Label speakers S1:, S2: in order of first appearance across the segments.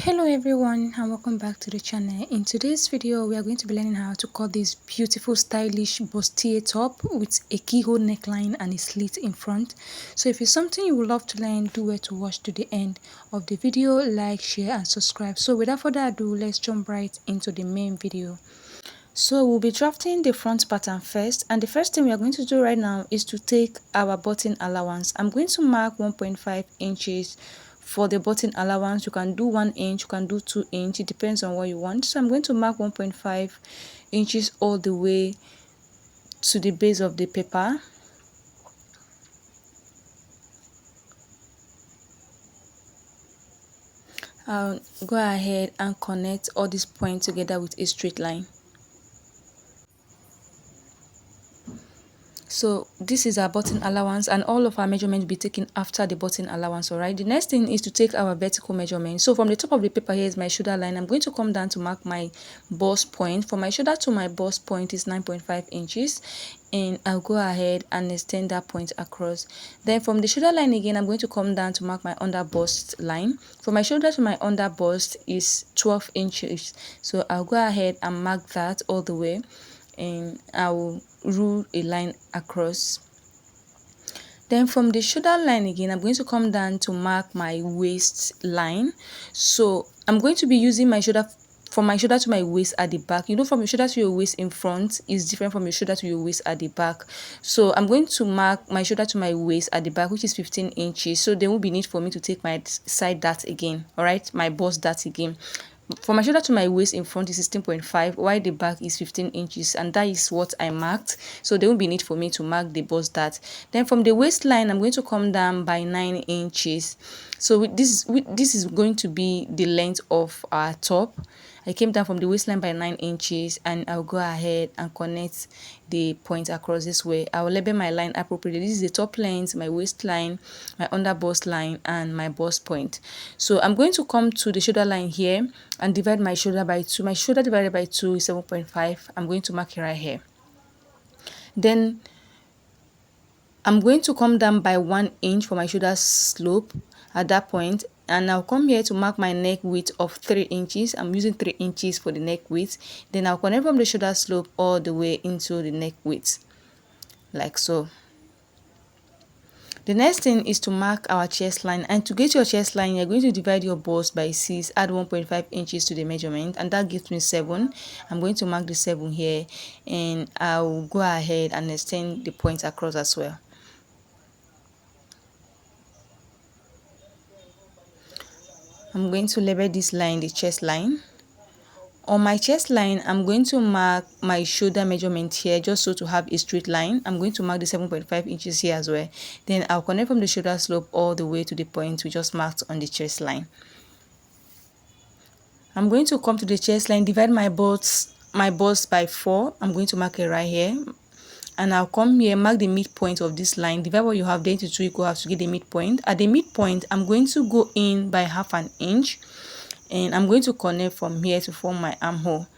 S1: Hello everyone and welcome back to the channel. In today's video we are going to be learning how to cut this beautiful stylish bustier top with a keyhole neckline and a slit in front. So if it's something you would love to learn, do well to watch to the end of the video. Like, share and subscribe. So without further ado, let's jump right into the main video. So we'll be drafting the front pattern first, and the first thing we are going to do right now is to take our button allowance. I'm going to mark 1.5 inches for the button allowance. You can do 1 inch, you can do 2 inch, it depends on what you want. So I'm going to mark 1.5 inches all the way to the base of the paper. I'll go ahead and connect all these points together with a straight line. So this is our button allowance, and all of our measurements will be taken after the button allowance. All right, the next thing is to take our vertical measurement. So from the top of the paper, here is my shoulder line. I'm going to come down to mark my bust point. For my shoulder to my bust point is 9.5 inches, and I'll go ahead and extend that point across. Then from the shoulder line again, I'm going to come down to mark my under bust line. For my shoulder to my under bust is 12 inches, so I'll go ahead and mark that all the way, and I will rule a line across. Then from the shoulder line again, I'm going to come down to mark my waist line. So I'm going to be using my shoulder, from my shoulder to my waist at the back. You know, from your shoulder to your waist in front is different from your shoulder to your waist at the back. So I'm going to mark my shoulder to my waist at the back, which is 15 inches. So there won't be need for me to take my side dart again, all right, my bust dart again. For my shoulder to my waist in front is 16.5, while the back is 15 inches, and that is what I marked. So there won't be need for me to mark the bust dart. Then from the waistline, I'm going to come down by 9 inches. So this is going to be the length of our top. I came down from the waistline by 9 inches, and I'll go ahead and connect the point across this way. I will label my line appropriately. This is the top length, my waistline, my under bust line, and my bust point. So I'm going to come to the shoulder line here and divide my shoulder by 2. My shoulder divided by 2 is 7.5. I'm going to mark it right here. Then I'm going to come down by 1 inch for my shoulder slope at that point, and I'll come here to mark my neck width of 3 inches. I'm using 3 inches for the neck width. Then I'll connect from the shoulder slope all the way into the neck width, like so. The next thing is to mark our chest line, and to get your chest line, you're going to divide your bust by 6, add 1.5 inches to the measurement, and that gives me 7. I'm going to mark the 7 here, and I'll go ahead and extend the point across as well. I'm going to label this line the chest line. On my chest line, I'm going to mark my shoulder measurement here, just so to have a straight line. I'm going to mark the 7.5 inches here as well. Then I'll connect from the shoulder slope all the way to the point we just marked on the chest line. I'm going to come to the chest line, divide my bust by 4. I'm going to mark it right here. And I'll come here, mark the midpoint of this line, divide what you have there into 2 equal halves to get the midpoint. At the midpoint, I'm going to go in by 1/2 inch, and I'm going to connect from here to form my armhole.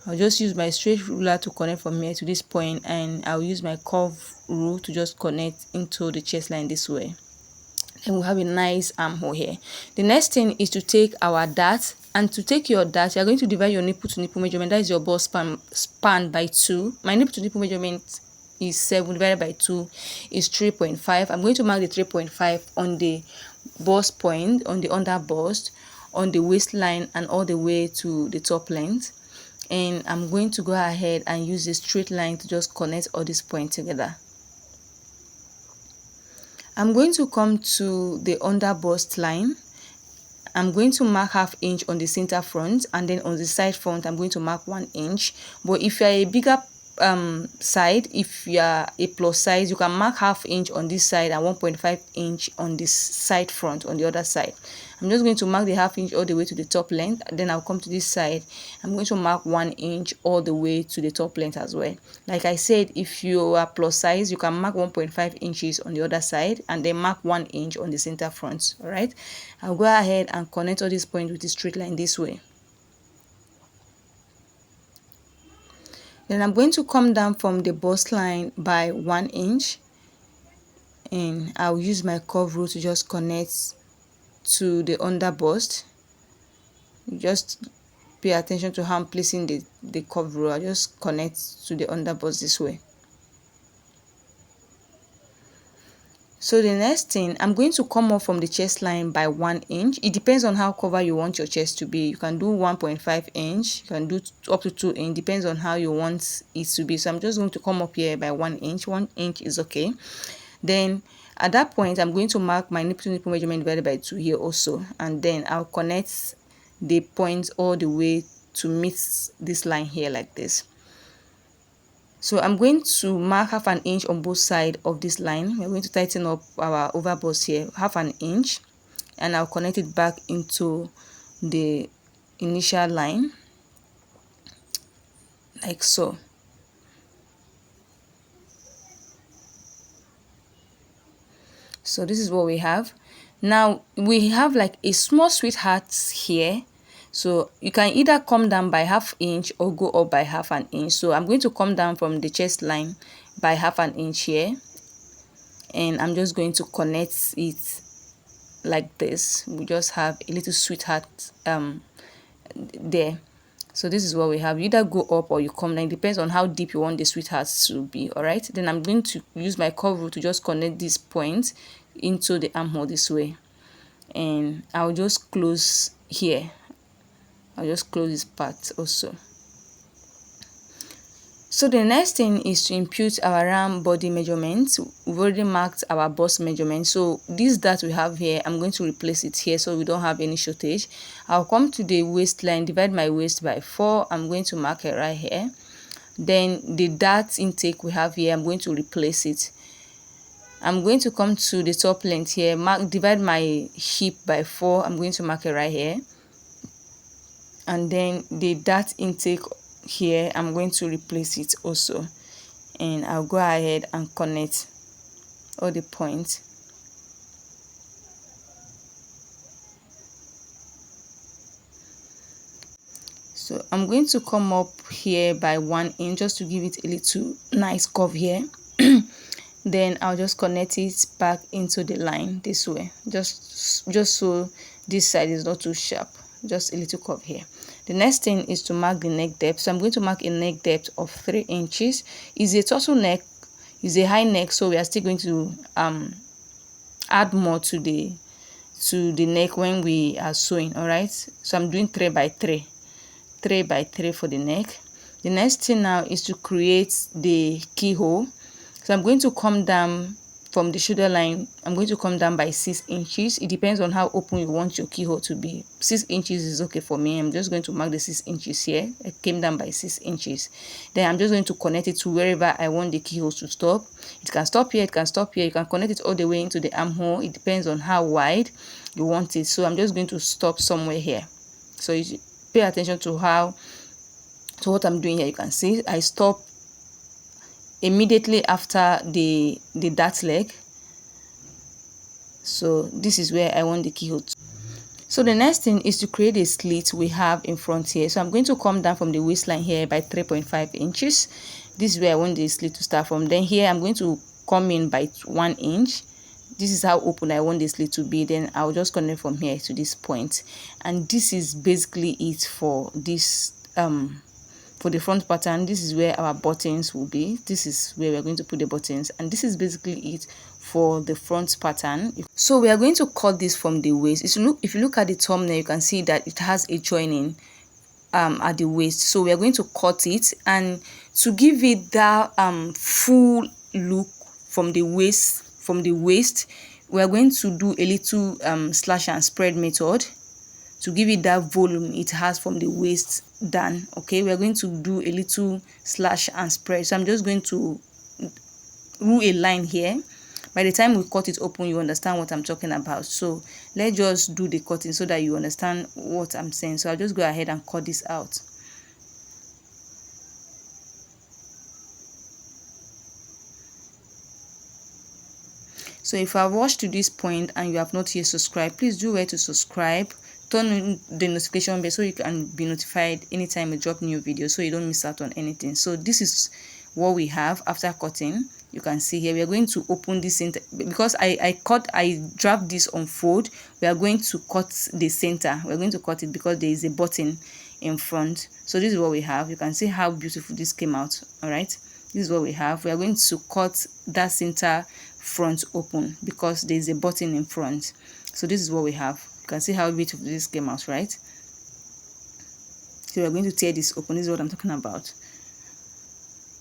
S1: I'll just use my straight ruler to connect from here to this point, and I'll use my curve rule to just connect into the chest line this way. And we'll have a nice armhole here. The next thing is to take our dart, and to take your dart, you're going to divide your nipple to nipple measurement. That is your bust span by 2. My nipple to nipple measurement is 7 divided by 2 is 3.5. I'm going to mark the 3.5 on the bust point, on the under bust, on the waistline, and all the way to the top length. And I'm going to go ahead and use a straight line to just connect all these points together. I'm going to come to the under bust line. I'm going to mark 1/2 inch on the center front, and then on the side front I'm going to mark 1 inch. But if you're a bigger side, if you are a plus size, you can mark 1/2 inch on this side and 1.5 inch on this side front on the other side. I'm just going to mark the 1/2 inch all the way to the top length, and then I'll come to this side. I'm going to mark 1 inch all the way to the top length as well. Like I said, if you are plus size, you can mark 1.5 inches on the other side and then mark 1 inch on the center front. All right, I'll go ahead and connect all these points with a straight line this way. Then I'm going to come down from the bust line by 1 inch, and I'll use my curve rule to just connect to the under bust. You just pay attention to how I'm placing the curve row. I just connect to the underbust this way. So the next thing, I'm going to come up from the chest line by 1 inch. It depends on how covered you want your chest to be. You can do 1.5 inch, you can do up to 2 inch, depends on how you want it to be. So I'm just going to come up here by 1 inch. 1 inch is okay. Then at that point, I'm going to mark my nipple to nipple measurement divided by 2 here also, and then I'll connect the points all the way to meet this line here like this. So I'm going to mark half an inch on both sides of this line. We're going to tighten up our overbust here, half an inch, and I'll connect it back into the initial line like so. So this is what we have. Now we have like a small sweetheart here. So you can either come down by ½ inch or go up by ½ an inch. So I'm going to come down from the chest line by ½ an inch here. And I'm just going to connect it like this. We just have a little sweetheart there. So this is what we have. You either go up or you come down. It depends on how deep you want the sweethearts to be. All right. Then I'm going to use my curve rule to just connect this point into the armhole this way. And I'll just close here. I'll just close this part also. So the next thing is to impute our round body measurements. We've already marked our bust measurement. So this that we have here, I'm going to replace it here so we don't have any shortage. I'll come to the waistline, divide my waist by 4. I'm going to mark it right here. Then the dart intake we have here, I'm going to replace it. I'm going to come to the top length here, divide my hip by 4. I'm going to mark it right here. And then the dart intake here, I'm going to replace it also, and I'll go ahead and connect all the points. So I'm going to come up here by 1 inch just to give it a little nice curve here. Then I'll just connect it back into the line this way, just so this side is not too sharp, just a little curve here. The next thing is to mark the neck depth. So I'm going to mark a neck depth of 3 inches. It's a turtle neck, it's a high neck, so we are still going to add more to the neck when we are sewing. All right, so I'm doing 3 by 3 for the neck. The next thing now is to create the keyhole. So I'm going to come down from the shoulder line. I'm going to come down by 6 inches. It depends on how open you want your keyhole to be. 6 inches is okay for me. I'm just going to mark the 6 inches here. I came down by 6 inches. Then I'm just going to connect it to wherever I want the keyhole to stop. It can stop here, it can stop here. You can connect it all the way into the armhole. It depends on how wide you want it. So I'm just going to stop somewhere here. So you pay attention to what I'm doing here. You can see I stop immediately after the dart leg. So this is where I want the keyhole to. So the next thing is to create a slit we have in front here. So I'm going to come down from the waistline here by 3.5 inches. This is where I want the slit to start from. Then here I'm going to come in by 1 inch. This is how open I want the slit to be. Then I'll just connect from here to this point. And this is basically it for this for the front pattern. This is where our buttons will be. This is where we're going to put the buttons, and this is basically it for the front pattern. So we are going to cut this from the waist. If you look at the thumbnail, you can see that it has a joining at the waist. So we are going to cut it, and to give it that full look from the waist, we are going to do a little slash and spread method to give it that volume it has from the waist down. Okay, we are going to do a little slash and spread. So I'm just going to rule a line here. By the time we cut it open, you understand what I'm talking about. So let's just do the cutting so that you understand what I'm saying. So I'll just go ahead and cut this out. So if I've watched to this point and you have not yet subscribed, please do where to subscribe. Turn on the notification bell so you can be notified anytime I drop new videos, so you don't miss out on anything. So this is what we have after cutting. you can see here, we are going to open this center because I draft this on fold. We are going to cut the center. We're going to cut it because there is a button in front. So this is what we have. You can see how beautiful this came out. All right, this is what we have. We are going to cut that center front open because there is a button in front. So this is what we have. You can see how beautiful this came out, right? So we are going to tear this open. This is what I'm talking about.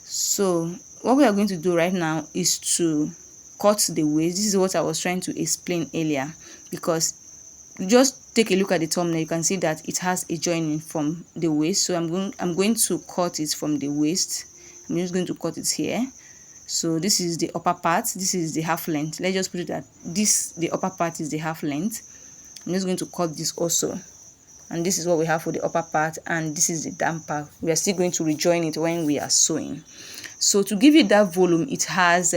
S1: So what we are going to do right now is to cut the waist. This is what I was trying to explain earlier, because just take a look at the thumbnail. You can see that it has a joining from the waist. So I'm going to cut it from the waist. I'm just going to cut it here. So this is the upper part. This is the half length. Let's just put it that the upper part is the half length. I'm just going to cut this also. And this is what we have for the upper part, and this is the down part. We are still going to rejoin it when we are sewing. So to give it that volume it has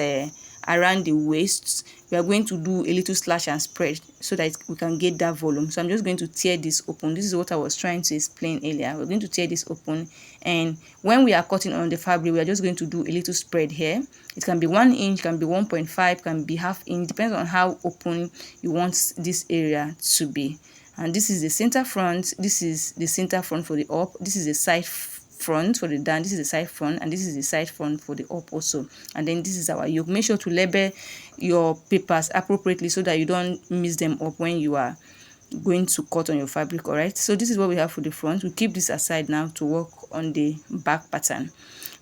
S1: around the waist, we are going to do a little slash and spread so that we can get that volume. So I'm just going to tear this open. This is what I was trying to explain earlier. We're going to tear this open, and when we are cutting on the fabric, we are just going to do a little spread here. It can be 1 inch, can be 1.5, can be half inch, depends on how open you want this area to be. And this is the center front. This is the center front for the up. This is the side front for the down. This is the side front, and this is the side front for the up also. And then this is our yoke. Make sure to label your papers appropriately so that you don't mix them up when you are going to cut on your fabric. All right, so this is what we have for the front. We keep this aside now to work on the back pattern.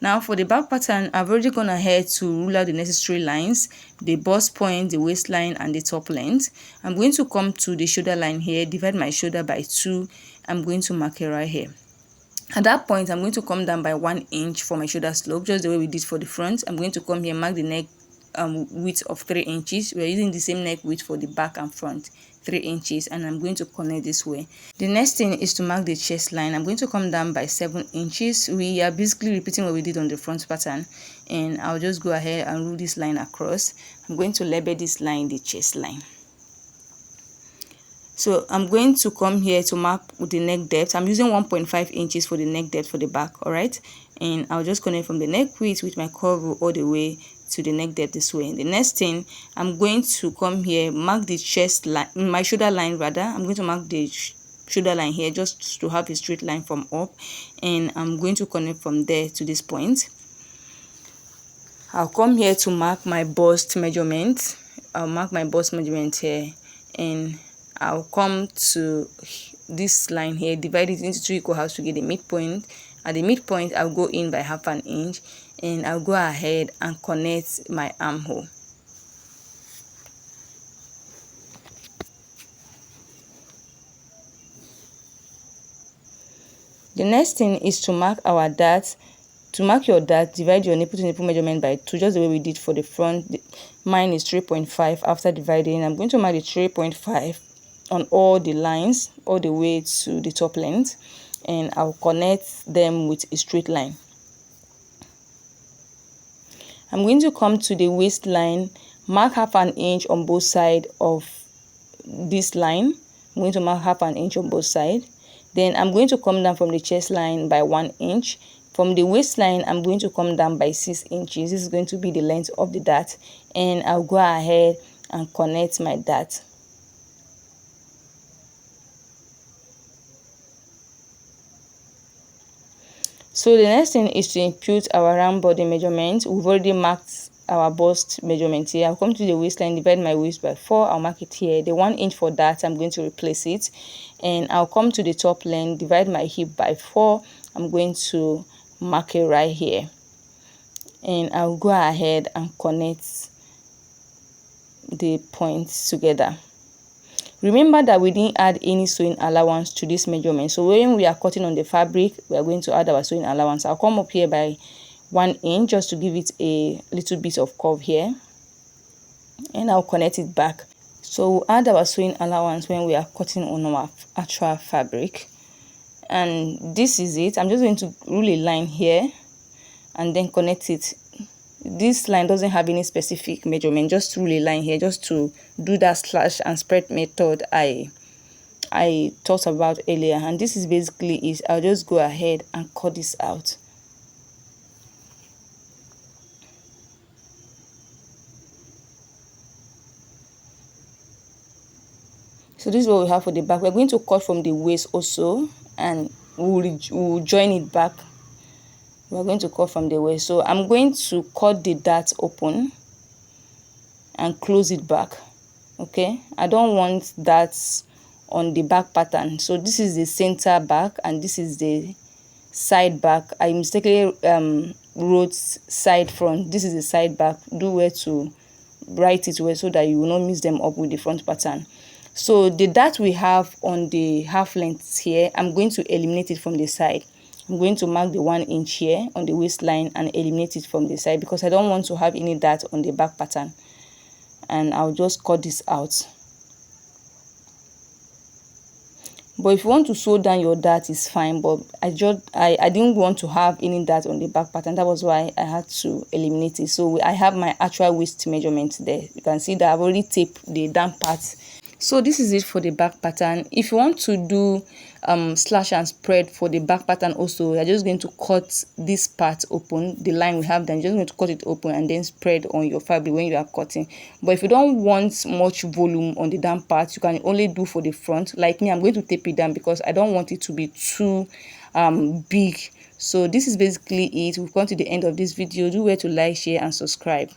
S1: Now for the back pattern, I've already gone ahead to rule out the necessary lines, the bust point, the waistline, and the top length. I'm going to come to the shoulder line here, divide my shoulder by 2. I'm going to mark it right here. At that point, I'm going to come down by 1 inch for my shoulder slope, just the way we did for the front. I'm going to come here, mark the neck width of 3 inches. We're using the same neck width for the back and front, 3 inches, and I'm going to connect this way. The next thing is to mark the chest line. I'm going to come down by 7 inches. We are basically repeating what we did on the front pattern, and I'll just go ahead and rule this line across. I'm going to label this line the chest line. So I'm going to come here to mark the neck depth. I'm using 1.5 inches for the neck depth for the back. All right, and I'll just connect from the neck width with my curve rule all the way to the neck depth this way. The next thing, I'm going to come here, mark the chest line, my shoulder line rather. I'm going to mark the shoulder line here just to have a straight line from up, and I'm going to connect from there to this point. I'll come here to mark my bust measurement. I'll mark my bust measurement here, and I'll come to this line here, divide it into 2 equal halves to get the midpoint. At the midpoint, I'll go in by half an inch, and I'll go ahead and connect my armhole. The next thing is to mark our dart. To mark your dart, divide your nipple to nipple measurement by 2, just the way we did for the front. Mine is 3.5. After dividing, I'm going to mark the 3.5 on all the lines all the way to the top length, and I'll connect them with a straight line. I'm going to come to the waistline, mark half an inch on both sides of this line. I'm going to mark half an inch on both sides. Then I'm going to come down from the chest line by 1 inch. From the waistline, I'm going to come down by 6 inches. This is going to be the length of the dart, and I'll go ahead and connect my dart. So the next thing is to impute our round body measurement. We've already marked our bust measurement here. I'll come to the waistline, divide my waist by 4. I'll mark it here. The 1 inch for that, I'm going to replace it. And I'll come to the top length, divide my hip by 4. I'm going to mark it right here. And I'll go ahead and connect the points together. Remember that we didn't add any sewing allowance to this measurement. So when we are cutting on the fabric, we are going to add our sewing allowance. I'll come up here by 1 inch just to give it a little bit of curve here, and I'll connect it back. So we'll add our sewing allowance when we are cutting on our actual fabric. And this is it. I'm just going to rule a line here and then connect it. This line doesn't have any specific measurement, just rule a line here just to do that slash and spread method I talked about earlier. And this is basically it. I'll just go ahead and cut this out. So this is what we have for the back. We're going to cut from the waist also, and we'll join it back. We're going to cut from the waist. So I'm going to cut the dart open and close it back. Okay, I don't want that on the back pattern. So this is the center back and this is the side back. I mistakenly wrote side front. This is the side back. Do well to write it well so that you will not mix them up with the front pattern. So the dart we have on the half length here, I'm going to eliminate it from the side. I'm going to mark the 1 inch here on the waistline and eliminate it from the side because I don't want to have any dart on the back pattern. And I'll just cut this out. But if you want to sew down your dart, is fine, but I didn't want to have any dart on the back pattern. That was why I had to eliminate it. So I have my actual waist measurement there. You can see that I've already taped the down part. So this is it for the back pattern. If you want to do slash and spread for the back pattern also, you're just going to cut this part open, the line we have, then you're just going to cut it open and then spread on your fabric when you are cutting. But if you don't want much volume on the down part, you can only do for the front. Like me, I'm going to tape it down because I don't want it to be too big. So this is basically it. We've come to the end of this video. Do well to like, share and subscribe.